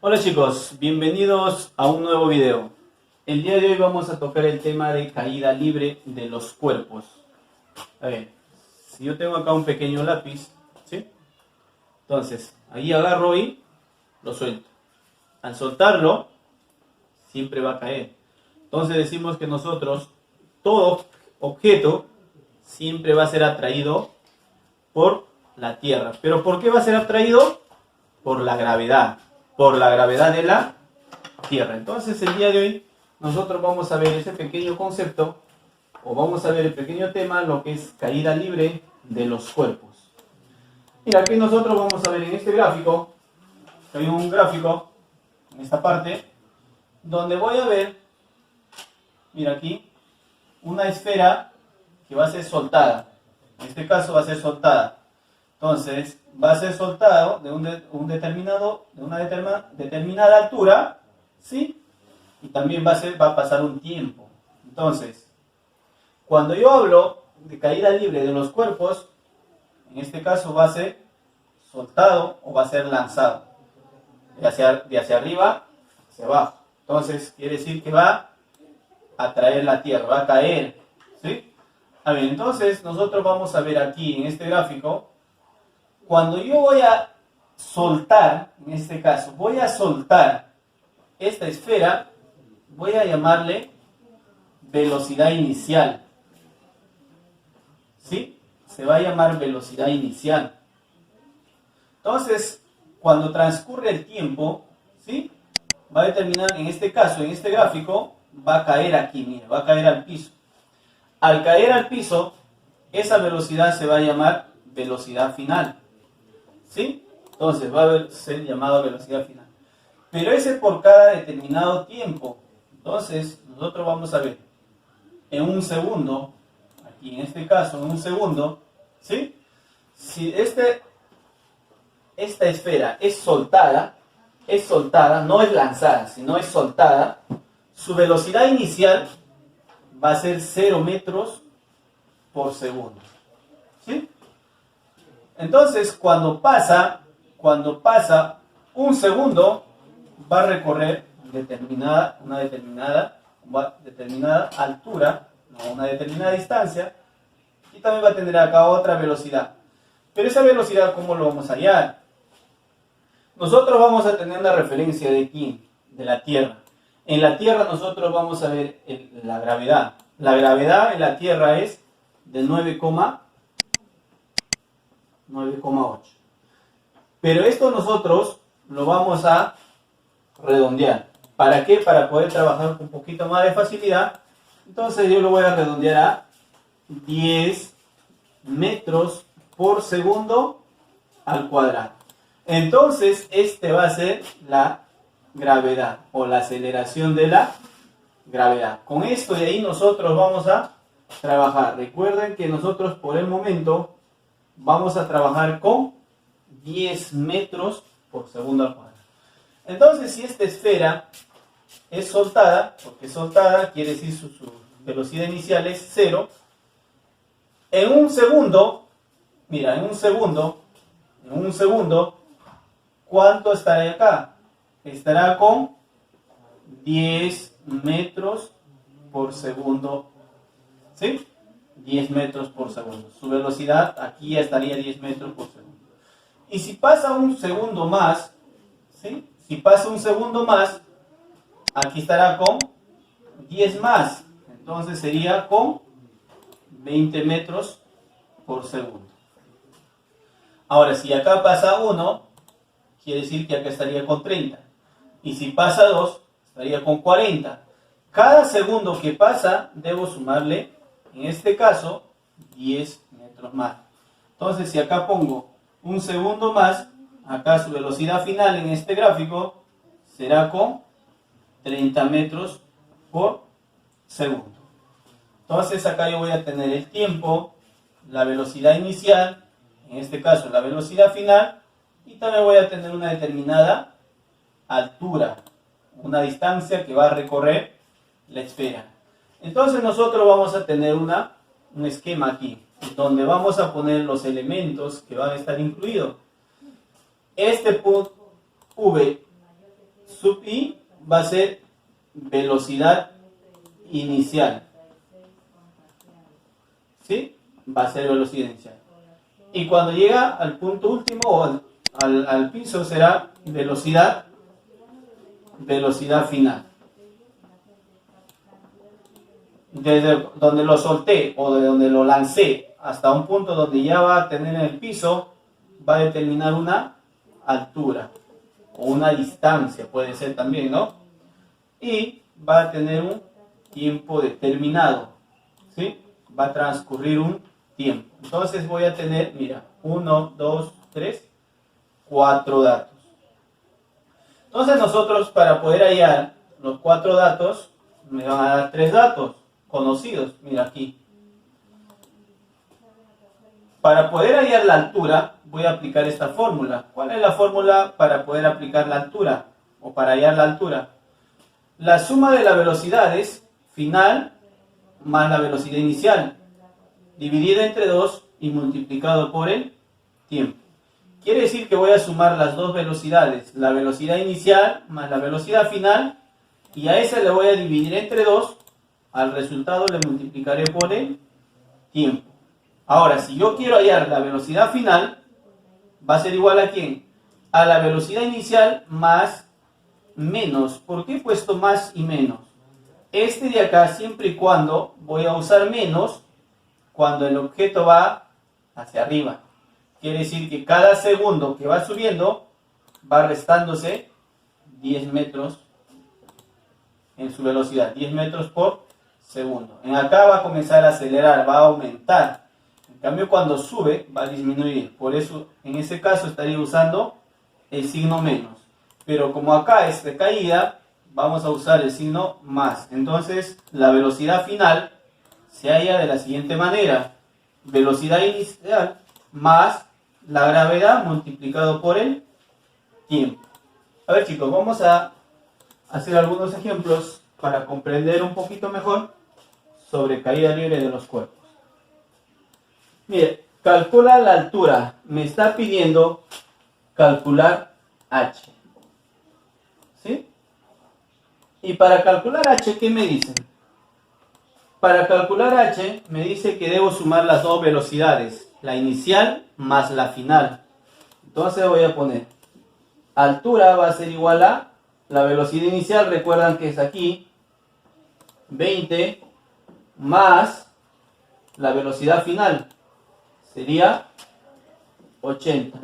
Hola chicos, bienvenidos a un nuevo video. El día de hoy vamos a tocar el tema de caída libre de los cuerpos. A ver, si yo tengo acá un pequeño lápiz, ¿sí? Entonces, ahí agarro y lo suelto. Al soltarlo, siempre va a caer. Entonces decimos que nosotros, todo objeto, siempre va a ser atraído por la Tierra. ¿Pero por qué va a ser atraído? Por la gravedad de la Tierra. Entonces el día de hoy nosotros vamos a ver ese pequeño concepto, o vamos a ver el pequeño tema, lo que es caída libre de los cuerpos. Mira, aquí nosotros vamos a ver en este gráfico, hay un gráfico en esta parte, donde voy a ver, mira aquí, una esfera que va a ser soltada. En este caso va a ser soltada. Entonces, va a ser soltado de una determinada altura, ¿sí? Y también va a pasar un tiempo. Entonces, cuando yo hablo de caída libre de los cuerpos, en este caso va a ser soltado o va a ser lanzado. De hacia arriba hacia abajo. Entonces, quiere decir que va a traer la tierra, va a caer, ¿sí? A ver, entonces nosotros vamos a ver aquí en este gráfico, cuando yo voy a soltar, en este caso, voy a soltar esta esfera, voy a llamarle velocidad inicial. ¿Sí? Se va a llamar velocidad inicial. Entonces, cuando transcurre el tiempo, ¿sí? Va a determinar, en este caso, en este gráfico, va a caer aquí, mira, va a caer al piso. Al caer al piso, esa velocidad se va a llamar velocidad final. ¿Sí? Entonces va a ser llamado velocidad final. Pero ese por cada determinado tiempo. Entonces nosotros vamos a ver en un segundo, aquí en este caso en un segundo, ¿sí? Si esta esfera es soltada, no es lanzada, sino es soltada, su velocidad inicial va a ser 0 metros por segundo. ¿Sí? Entonces, cuando pasa un segundo, va a recorrer una determinada altura, una determinada distancia, y también va a tener acá otra velocidad. Pero esa velocidad, ¿cómo lo vamos a hallar? Nosotros vamos a tener una referencia de aquí, de la Tierra. En la Tierra nosotros vamos a ver la gravedad. La gravedad en la Tierra es de 9,8. Pero esto nosotros lo vamos a redondear. ¿Para qué? Para poder trabajar con un poquito más de facilidad. Entonces yo lo voy a redondear a 10 metros por segundo al cuadrado. Entonces este va a ser la gravedad o la aceleración de la gravedad. Con esto de ahí nosotros vamos a trabajar. Recuerden que nosotros por el momento vamos a trabajar con 10 metros por segundo al cuadrado. Entonces, si esta esfera es soltada, porque soltada quiere decir su velocidad inicial es 0, en un segundo, mira, en un segundo, ¿cuánto estará acá? Estará con 10 metros por segundo, ¿sí? 10 metros por segundo. Su velocidad aquí ya estaría 10 metros por segundo. Y si pasa un segundo más, ¿sí? Si pasa un segundo más, aquí estará con 10 más. Entonces sería con 20 metros por segundo. Ahora, si acá pasa 1, quiere decir que acá estaría con 30. Y si pasa 2, estaría con 40. Cada segundo que pasa, debo sumarle, en este caso, 10 metros más. Entonces, si acá pongo un segundo más, acá su velocidad final en este gráfico será con 30 metros por segundo. Entonces, acá yo voy a tener el tiempo, la velocidad inicial, en este caso la velocidad final, y también voy a tener una determinada altura, una distancia que va a recorrer la esfera. Entonces nosotros vamos a tener un esquema aquí, donde vamos a poner los elementos que van a estar incluidos. Este punto V sub I va a ser velocidad inicial. ¿Sí? Va a ser velocidad inicial. Y cuando llega al punto último o al piso será velocidad final. Desde donde lo solté o de donde lo lancé hasta un punto donde ya va a tener en el piso, va a determinar una altura o una distancia, puede ser también, ¿no? Y va a tener un tiempo determinado, ¿sí? Va a transcurrir un tiempo. Entonces voy a tener, mira, 1, 2, 3, 4 datos. Entonces nosotros, para poder hallar los 4 datos, me van a dar 3 datos conocidos. Mira aquí. Para poder hallar la altura, voy a aplicar esta fórmula. ¿Cuál es la fórmula para poder aplicar la altura? O para hallar la altura. La suma de las velocidades final más la velocidad inicial, dividido entre 2 y multiplicado por el tiempo. Quiere decir que voy a sumar las dos velocidades, la velocidad inicial más la velocidad final, y a esa le voy a dividir entre 2, al resultado le multiplicaré por el tiempo. Ahora, si yo quiero hallar la velocidad final, va a ser igual a ¿quién? A la velocidad inicial más menos. ¿Por qué he puesto más y menos? Este de acá, siempre y cuando voy a usar menos cuando el objeto va hacia arriba. Quiere decir que cada segundo que va subiendo va restándose 10 metros en su velocidad, 10 metros por segundo. En acá va a comenzar a acelerar, va a aumentar. En cambio, cuando sube va a disminuir. Por eso, en ese caso, estaría usando el signo menos. Pero como acá es de caída, vamos a usar el signo más. Entonces, la velocidad final se halla de la siguiente manera. Velocidad inicial más la gravedad multiplicado por el tiempo. A ver, chicos, vamos a hacer algunos ejemplos para comprender un poquito mejor sobre caída libre de los cuerpos. Mire, calcula la altura. Me está pidiendo calcular h. ¿Sí? Y para calcular h, ¿qué me dicen? Para calcular h, me dice que debo sumar las dos velocidades, la inicial más la final. Entonces voy a poner altura va a ser igual a la velocidad inicial, recuerdan que es aquí, 20 más la velocidad final, sería 80.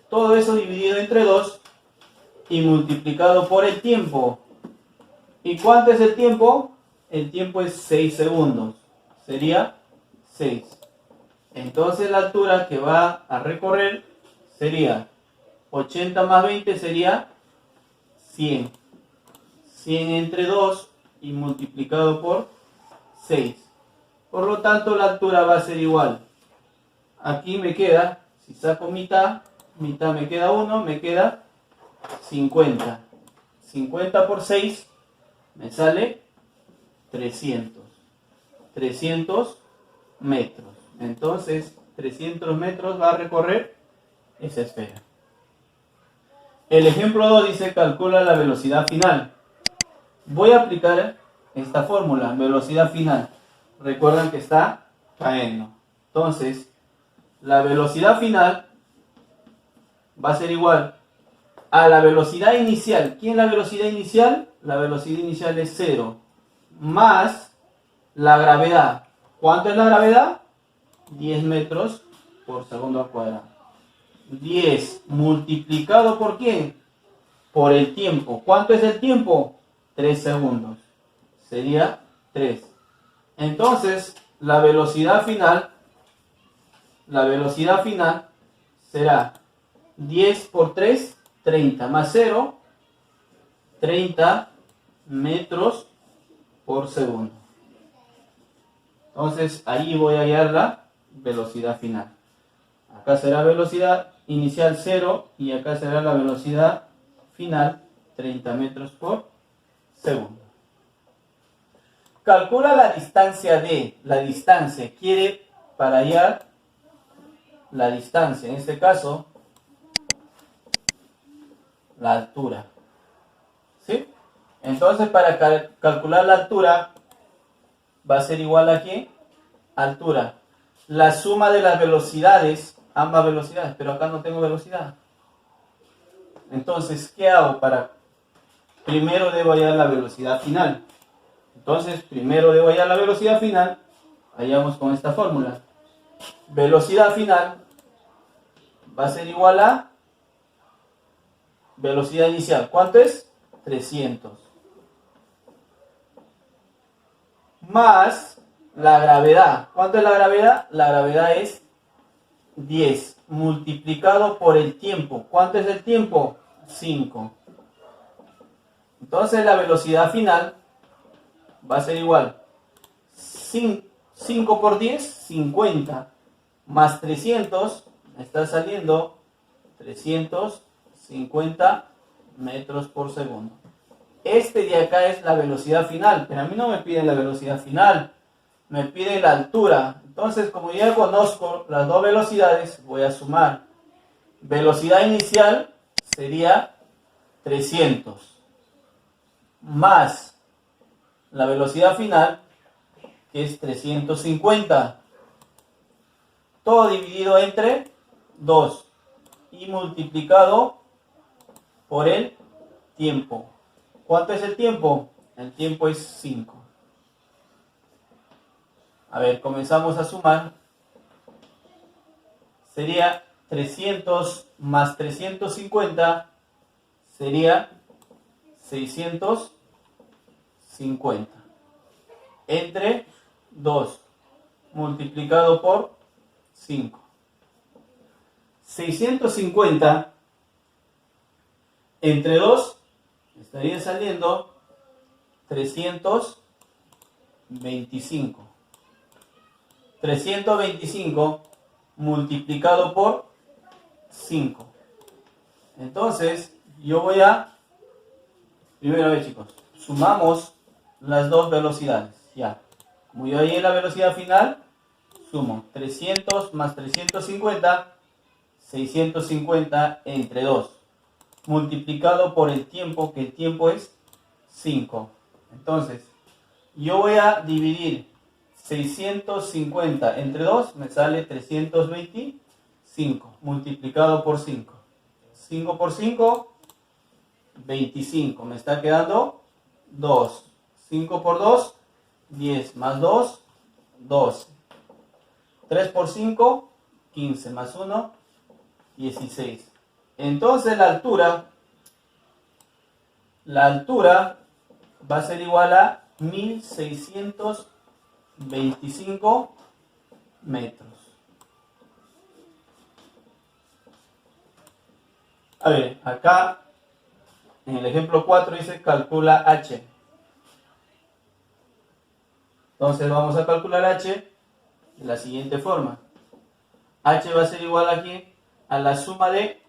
Todo eso dividido entre 2 y multiplicado por el tiempo. ¿Y cuánto es el tiempo? El tiempo es 6 segundos. Sería 6. Entonces la altura que va a recorrer sería 80 más 20 sería 100. 100 entre 2 y multiplicado por 6. Por lo tanto, la altura va a ser igual. Aquí me queda, si saco mitad, mitad me queda 1, me queda 50. 50 por 6 me sale 300. 300 metros. Entonces, 300 metros va a recorrer esa esfera. El ejemplo 2 dice calcula la velocidad final. Voy a aplicar esta fórmula, velocidad final. Recuerdan que está cayendo. Entonces, la velocidad final va a ser igual a la velocidad inicial. ¿Quién es la velocidad inicial? La velocidad inicial es 0. Más la gravedad. ¿Cuánto es la gravedad? 10 metros por segundo al cuadrado. 10 multiplicado por ¿quién? Por el tiempo. ¿Cuánto es el tiempo? 3 segundos. Sería 3. Entonces, la velocidad final será 10 por 3, 30, más 0, 30 metros por segundo. Entonces, ahí voy a hallar la velocidad final. Acá será velocidad inicial 0 y acá será la velocidad final 30 metros por segundo. Calcula la distancia de, la distancia, quiere para hallar la distancia, en este caso, la altura. ¿Sí? Entonces, para calcular la altura, va a ser igual a ¿qué? Altura. La suma de las velocidades, ambas velocidades, pero acá no tengo velocidad. Entonces, ¿qué hago? Primero debo hallar la velocidad final. Entonces, primero debo hallar la velocidad final. Hallamos con esta fórmula. Velocidad final va a ser igual a velocidad inicial. ¿Cuánto es? 300. Más la gravedad. ¿Cuánto es la gravedad? La gravedad es 10 multiplicado por el tiempo. ¿Cuánto es el tiempo? 5. Entonces la velocidad final va a ser igual. 5 por 10, 50. Más 300, me está saliendo 350 metros por segundo. Este de acá es la velocidad final, pero a mí no me piden la velocidad final, me piden la altura. Entonces, como ya conozco las dos velocidades, voy a sumar. Velocidad inicial sería 300 más la velocidad final, que es 350. Todo dividido entre 2 y multiplicado por el tiempo. ¿Cuánto es el tiempo? El tiempo es 5. A ver, comenzamos a sumar. Sería 300 más 350 sería 650. Entre 2 multiplicado por 5. 650 entre 2 estaría saliendo 325. 325 multiplicado por 5. Entonces, yo voy a... Primera vez, chicos, sumamos las dos velocidades. Ya. Como yo ahí en la velocidad final, sumo 300 más 350, 650 entre 2. Multiplicado por el tiempo, que el tiempo es 5. Entonces, yo voy a dividir 650 entre 2, me sale 325, multiplicado por 5. 5 por 5, 25. Me está quedando 2. 5 por 2, 10. Más 2, 12. 3 por 5, 15. Más 1, 16. Entonces la altura va a ser igual a 1625 metros. A ver, acá en el ejemplo 4 dice calcula H. Entonces vamos a calcular H de la siguiente forma. H va a ser igual aquí a la suma de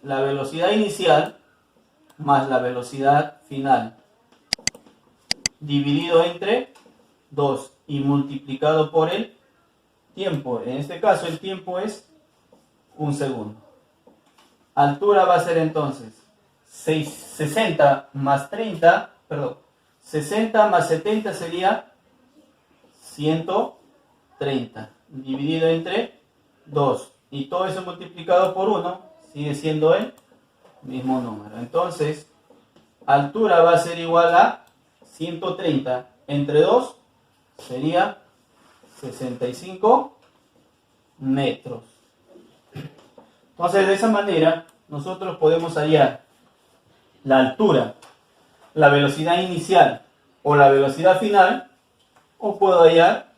la velocidad inicial más la velocidad final, dividido entre 2 y multiplicado por el tiempo. En este caso el tiempo es 1 segundo. Altura va a ser entonces 60 más 30, perdón, 60 más 70 sería 130, dividido entre 2. Y todo eso multiplicado por 1 sigue siendo el mismo número. Entonces, altura va a ser igual a 130 entre 2 sería 65 metros. Entonces, de esa manera, nosotros podemos hallar la altura, la velocidad inicial o la velocidad final, o puedo hallar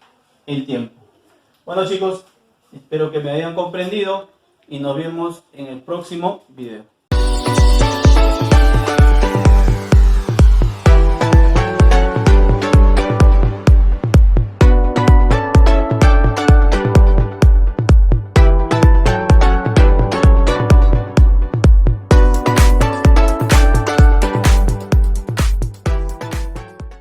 el tiempo. Bueno, chicos, espero que me hayan comprendido y nos vemos en el próximo video.